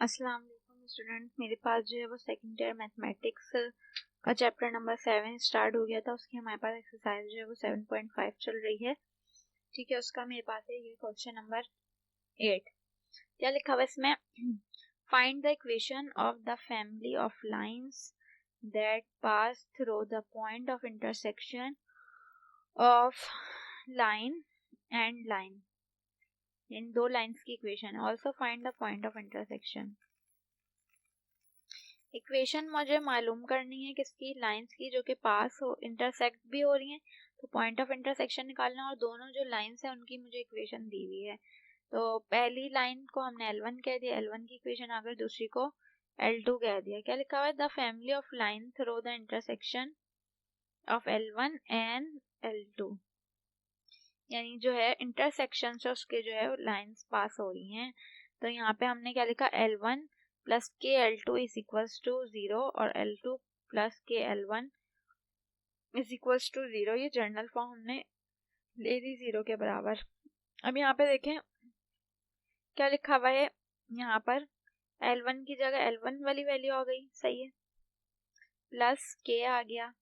अस्सलाम वालेकुम स्टूडेंट, मेरे पास जो है वो सेकंड ईयर मैथमेटिक्स का चैप्टर नंबर 7 स्टार्ट हो गया था। उसकी हमारे पास एक्सरसाइज जो है वो 7.5 चल रही है। ठीक है, उसका मेरे पास है ये क्वेश्चन नंबर 8। क्या लिखा हुआ है इसमें? Find the equation of the family of lines that pass through the point of intersection of line and line. इन दो लाइंस की equation. Also find the point of intersection. Equation मुझे मालूम करनी है किसकी? लाइंस की, जो कि पास हो, इंटरसेक्ट भी हो रही हैं। तो पॉइंट ऑफ इंटरसेक्शन निकालना, और दोनों जो लाइंस हैं उनकी मुझे इक्वेशन दी हुई है। तो पहली लाइन को हमने L1 कह दिया, L1 की इक्वेशन आ गई, दूसरी को L2 कह दिया। क्या लिखा हुआ है? The family of line through the intersection of L1 and L2, यानी जो है इंटरसेक्शन से उसके जो है लाइंस पास हो रही हैं। तो यहाँ पे हमने क्या लिखा? L1 प्लस के L2 इज इक्वल्स टू 0 और L2 प्लस के L1 इज इक्वल्स टू 0। ये जनरल फॉर्म हमने ले दी 0 के बराबर। अब यहाँ पे देखें क्या लिखा हुआ है। यहाँ पर L1 की जगह L1 वाली वैल्यू आ गई, सही है, प्लस के आ गया,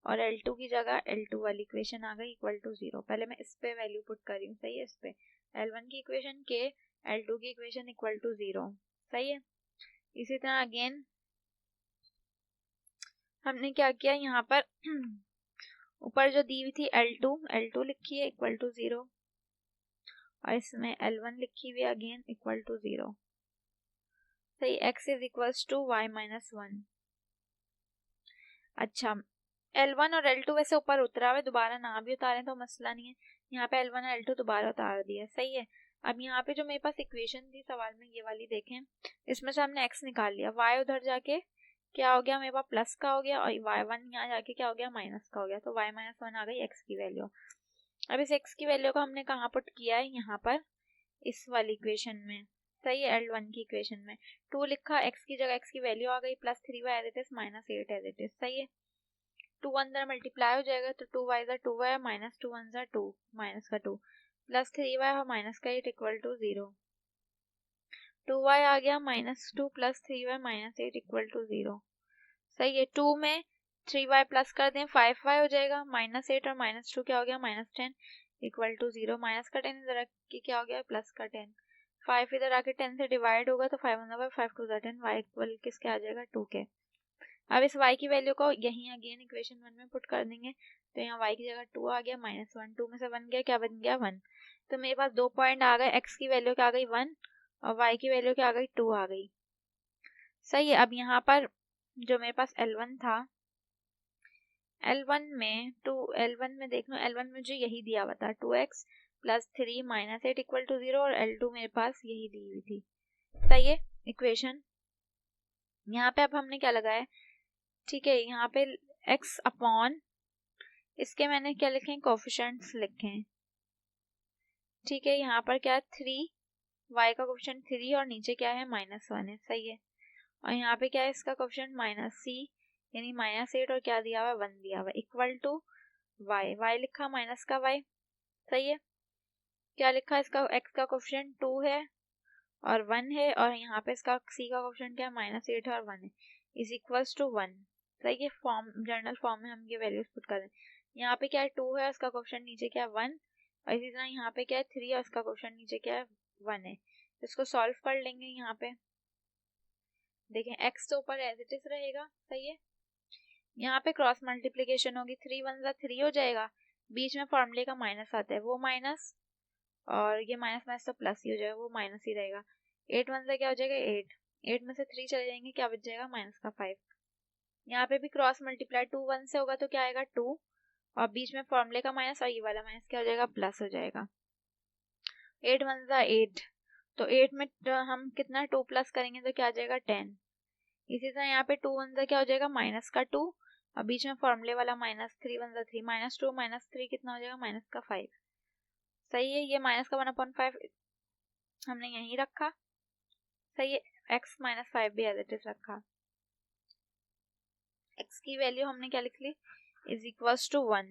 और L2 की जगह L2 वाली इक्वेशन आ गई इक्वल टू 0। पहले मैं इस पे वैल्यू पुट कर रही हूँ, सही है, इस पे L1 की इक्वेशन के, L2 की इक्वेशन इक्वल टू 0, सही है। इसी तरह अगेन हमने क्या किया, यहाँ पर ऊपर जो दी हुई थी L2 लिखी है इक्वल टू 0, और इसमें L1 लिखी हुई है अगेन इक्वल टू 0, सही। x is equals to y minus 1। अच्छा, L1 और L2 वैसे ऊपर उतरा हुआ है, दोबारा ना भी उतारें तो मसला नहीं है। यहाँ पे L1 और L2 दोबारा उतार दिया, सही है। अब यहाँ पे जो मेरे पास इक्वेशन थी सवाल में, ये वाली देखें, इसमें से हमने x निकाल लिया, y उधर जाके क्या हो गया मेरे पास? प्लस का हो गया, और y1 यहाँ जाके क्या हो गया? माइनस का हो गया। तो y माइनस 1 आ गई x की वैल्यू। अब इस x की वैल्यू को हमने कहाँ पुट किया है? यहाँ पर इस वाली इक्वेशन में, सही है, L1 की इक्वेशन में 2 लिखा, x की जगह x की वैल्यू आ गई, plus 3y as it is minus 8 as it is, सही है। 2 अंदर मल्टीप्लाई हो जाएगा तो 2y ज़ा 2y, माइनस 2 1 ज़ा 2, माइनस का 2, प्लस 3y और माइनस का 8 इक्वल टू 0। 2y आ गया, minus 2 plus 3y minus 8 equal to 0, सही है। 2 में 3y प्लस कर दें 5y हो जाएगा, माइनस 8 और माइनस 2 क्या हो गया? Minus 10 equal to 0। माइनस का 10 इधर आके क्या हो गया? प्लस का 10। 5 इधर आके 10 से डिवाइड होगा तो 5 1 5 2 10, y इक्वल किसके आ जाएगा? 2 के। अब इस y की वैल्यू को यहीं अगेन इक्वेशन 1 में पुट कर देंगे, तो यहाँ y की जगह 2 आ गया, माइनस 1, 2 में से 1 गया, क्या बन गया? 1। तो मेरे पास 2 पॉइंट आ गए, x की वैल्यू क्या आ गई? 1, और y की वैल्यू क्या आ गई? 2 आ गई, सही है। अब यहाँ पर जो मेरे पास L1 था, L1 में देख लो, L1 में जो यही दिया हुआ था 2x plus 3 minus 8 equal to 0, और L2 मेरे पास यही दी हुई थी, सही है इक्वेशन। यहाँ पे अब हमने क्या लगाया? ठीक है, यहाँ पे x अपॉन इसके मैंने क्या लिखे? कोफिशिएंट्स लिखे हैं, ठीक है। यहाँ पर क्या है? 3, y का कोफिशिएंट 3 और नीचे क्या है? माइनस 1 है, सही है। और यहाँ पे क्या है? इसका कोफिशिएंट माइनस c, यानी माइनस 8, और क्या दिया हुआ? 1 दिया हुआ, इक्वल टू y लिखा, माइनस का y, सही है। क्या लिखा? इसका x का कोफिशिएंट 2 है और 1 है, और यहाँ पे इसका c का कोफिशिएंट क्या है? माइनस 8 है और 1 है, इज इक्वल्स टू 1, सही है। फॉर्म जनरल फॉर्म में हम ये वैल्यूज पुट कर दें। यहाँ पे क्या है? 2 है, उसका कोफिशिएंट नीचे क्या है? 1, और इसी तरह यहाँ पे क्या है? 3 और उसका कोफिशिएंट नीचे क्या है? 1 है। इसको सॉल्व कर लेंगे। यहाँ पे देखें x तो ऊपर एज इट इज रहेगा, सही है। यहाँ पे क्रॉस मल्टीप्लीकेशन होगी, 3 1 ज़ा 3 हो जाएगा, बीच में फॉर्मूले का माइनस आता है, वो माइनस, और ये माइनस माइनस तो प्लस ही हो जाएगा, वो माइनस ही रहेगा। 8 1 ज़ा क्या हो जाएगा? 8, 8 में से 3 चले जाएंगे, क्या बच जाएगा? माइनस का 5। यहाँ पे भी क्रॉस मल्टीप्लाई 2 1 से होगा तो क्या आएगा? 2, और बीच में फॉर्मूले का माइनस, और ये वाला माइनस क्या हो जाएगा? प्लस हो जाएगा। 8 1 ज़ा 8, तो 8 में हम कितना 2 प्लस करेंगे तो क्या आ जाएगा? 10। इसी तरह यहाँ पे 2 1 ज़ा क्या हो जाएगा? माइनस का 2, और बीच में फॉर्मूले वाला माइनस, 3 1 ज़ा 3, माइनस 2 माइनस 3 कितना हो जाएगा? माइनस का 5, सही है। ये माइनस का 1/5 हमने यहीं रखा, सही है। x माइनस 5 भी एज इट इज रखा। x की वैल्यू हमने क्या लिख ली? इज इक्वल्स टू 1,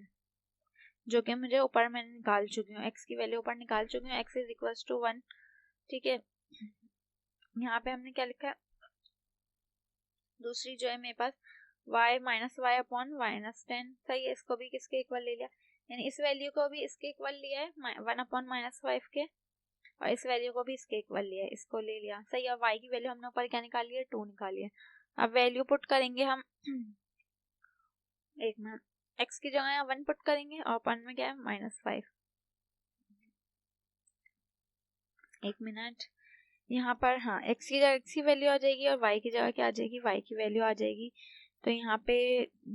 जो कि मुझे ऊपर मैंने निकाल चुकी हूँ, x की वैल्यू ऊपर निकाल चुकी हूँ, x इज इक्वल्स टू 1, ठीक है। यहाँ पे हमने क्या लिखा है, दूसरी जो है मेरे पास y माइनस वाई अपॉन -10, सही है। इसको भी किसके इक्वल ले लिया, यानी इस वैल्यू को भी इसके इक्वल लिया है 1 अपॉन -5 के, और इस वैल्यू को भी इसके इक्वल लिया है, इसको ले लिया, सही है। y की वैल्यू हमने ऊपर क्या निकाली है, 2 निकाली है। अब वैल्यू पुट करेंगे हम एक मिनट, x की जगह 1 पुट करेंगे और अपन में क्या है -5। एक मिनट, यहाँ पर हाँ x की जगह x की वैल्यू आ जाएगी और y की जगह क्या आ जाएगी, y की वैल्यू आ जाएगी। तो यहाँ पे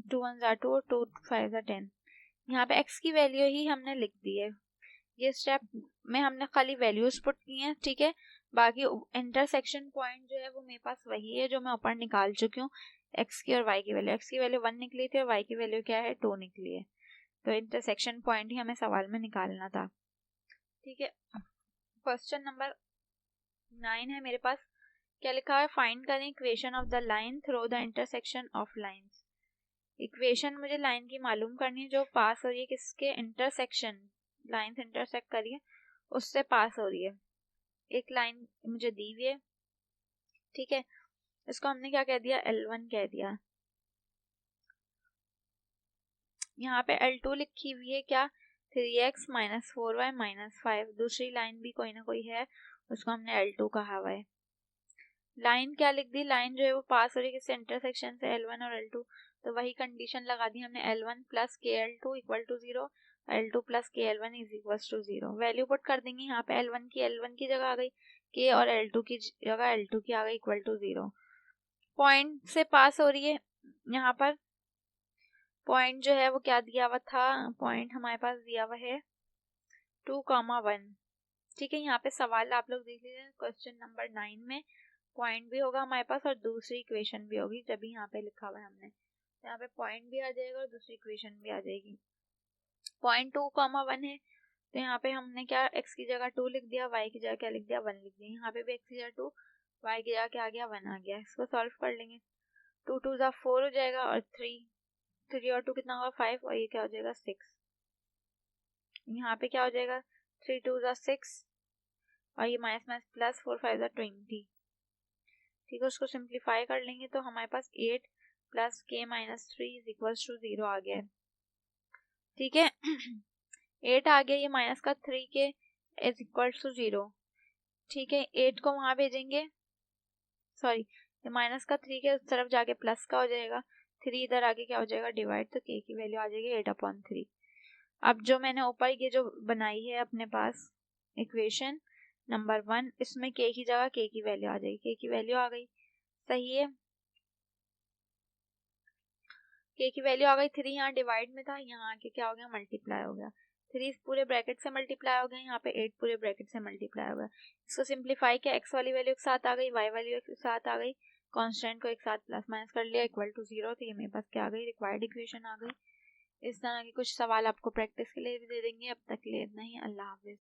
2 1 ज़ा 2 और 2 5 ज़ा 10, यहाँ पे x की वैल्यू ही हमने लिख दी है। ये स्टेप में हमने खाली वैल्यूज पुट की हैं, ठीक है। बाकी इंटरसेक्शन पॉइंट जो है वो मेरे पास वही है जो मैं ऊपर निकाल चुकी हूँ। x की और y की वैल्यू, x की वैल्यू 1 निकली थी और y की वैल्यू क्या है, 2 निकली है। तो इंटरसेक्शन पॉइंट ही हमें सवाल में निकालना था, ठीक है। क्वेश्चन नंबर 9 है मेरे पास, क्या लिखा है, फाइंड करें equation of the line through the intersection of lines. Equation मुझे लाइन की मालूम करनी है जो पास हो रही है किसके, इंटरसेक्शन, लाइंस इंटरसेक्ट करिए उससे पास हो रही है। एक लाइन मुझे दी हुई है, ठीक है, इसको हमने क्या कह दिया, L1 कह दिया। यहाँ पे L2 लिखी हुई है क्या, 3x माइनस 4y माइनस 5, दूसरी लाइन भी कोई ना कोई है, उसको हमने L2 कहा हुआ है। लाइन क्या लिख दी, लाइन जो है वो पास हो रही है किससे, इंटरसेक्शन से, L1 और L2। तो वही कंडीशन लगा दी हमने, L1 plus KL2 equal to 0, L2 plus KL1 is equal to 0। Value put कर देंगे, यहाँ पे L1 की जगह आ गई K और L2 की जगह L2 की आ गई इक्वल टू 0। पॉइंट से पास हो रही है, यहाँ पर पॉइंट जो है वो क्या दिया हुआ था, पॉइंट हमारे पास दिया हुआ है 2,1, ठीक है। यहाँ पे सवाल आप लोग देख लीजिए, क्वेश्चन नंबर 9 में पॉइंट भी होगा हमारे पास और दूसरी इक्वेशन भी होगी, जब यहाँ पे लिखा हुआ है हमने, यहाँ पे पॉइंट भी आ जाएगा और दूसरी इक्वेशन भी आ जाएगी। पॉइंट 2,1 है, तो यहाँ पे हमने क्या, x की जगह 2 लिख दिया, y की जगह क्या लिख दिया, 1 लिख दिया। यहाँ पे भी x की जगह 2, y की जगह क्या आ गया, 1 आ गया। इसको सॉल्व कर लेंगे, 2 2 ज़ा 4 हो जाएगा और 3 और 2 कितना होगा, 5, और ये क्या हो जाएगा, 6। यहाँ पे क्या हो जाएगा, 3 2 ज़ा 6 और ये माइनस माइनस प्लस 4 5 ज़ा 20, ठीक है। उसको सिंप्लीफाई कर लेंगे तो हमारे पास 8 plus k minus 3 is equal to 0 आ गया है, ठीक है। 8 आ गया, ये माइनस का 3 के इज इक्वल टू 0, ठीक है। 8 को वहां भेजेंगे, सॉरी, ये माइनस का 3 के उस तरफ जाके प्लस का हो जाएगा, 3 इधर आगे क्या हो जाएगा, डिवाइड, तो k की वैल्यू आ जाएगी 8/3। अब जो मैंने ऊपर ये जो बनाई है अपने पास इक्वेशन नंबर 1, इसमें k की जगह k की वैल्यू आ जाएगी, k की वैल्यू आ गई, सही है। k की वैल्यू आ गई, 3 यहाँ डिवाइड में था, यहाँ आके क्या हो गया, मल्टीप्लाई हो गया, 3 पूरे ब्रैकेट से मल्टीप्लाई हो गया, यहाँ पे 8 पूरे ब्रैकेट से मल्टीप्लाई हो गया। इसको सिंप्लीफाई किया, x वाली वैल्यू एक साथ आ गई, y वैल्यू एक साथ आ गई, कांस्टेंट को एक साथ प्लस माइनस कर लिया इक्वल टू 0, तो ये मेरे पास क्या आ गई, रिक्वायर्ड इक्वेशन आ गई। इस तरह के कुछ सवाल आपको प्रैक्टिस के लिए भी दे देंगे। अब तक के लिए इतना ही, अल्लाह हाफिज।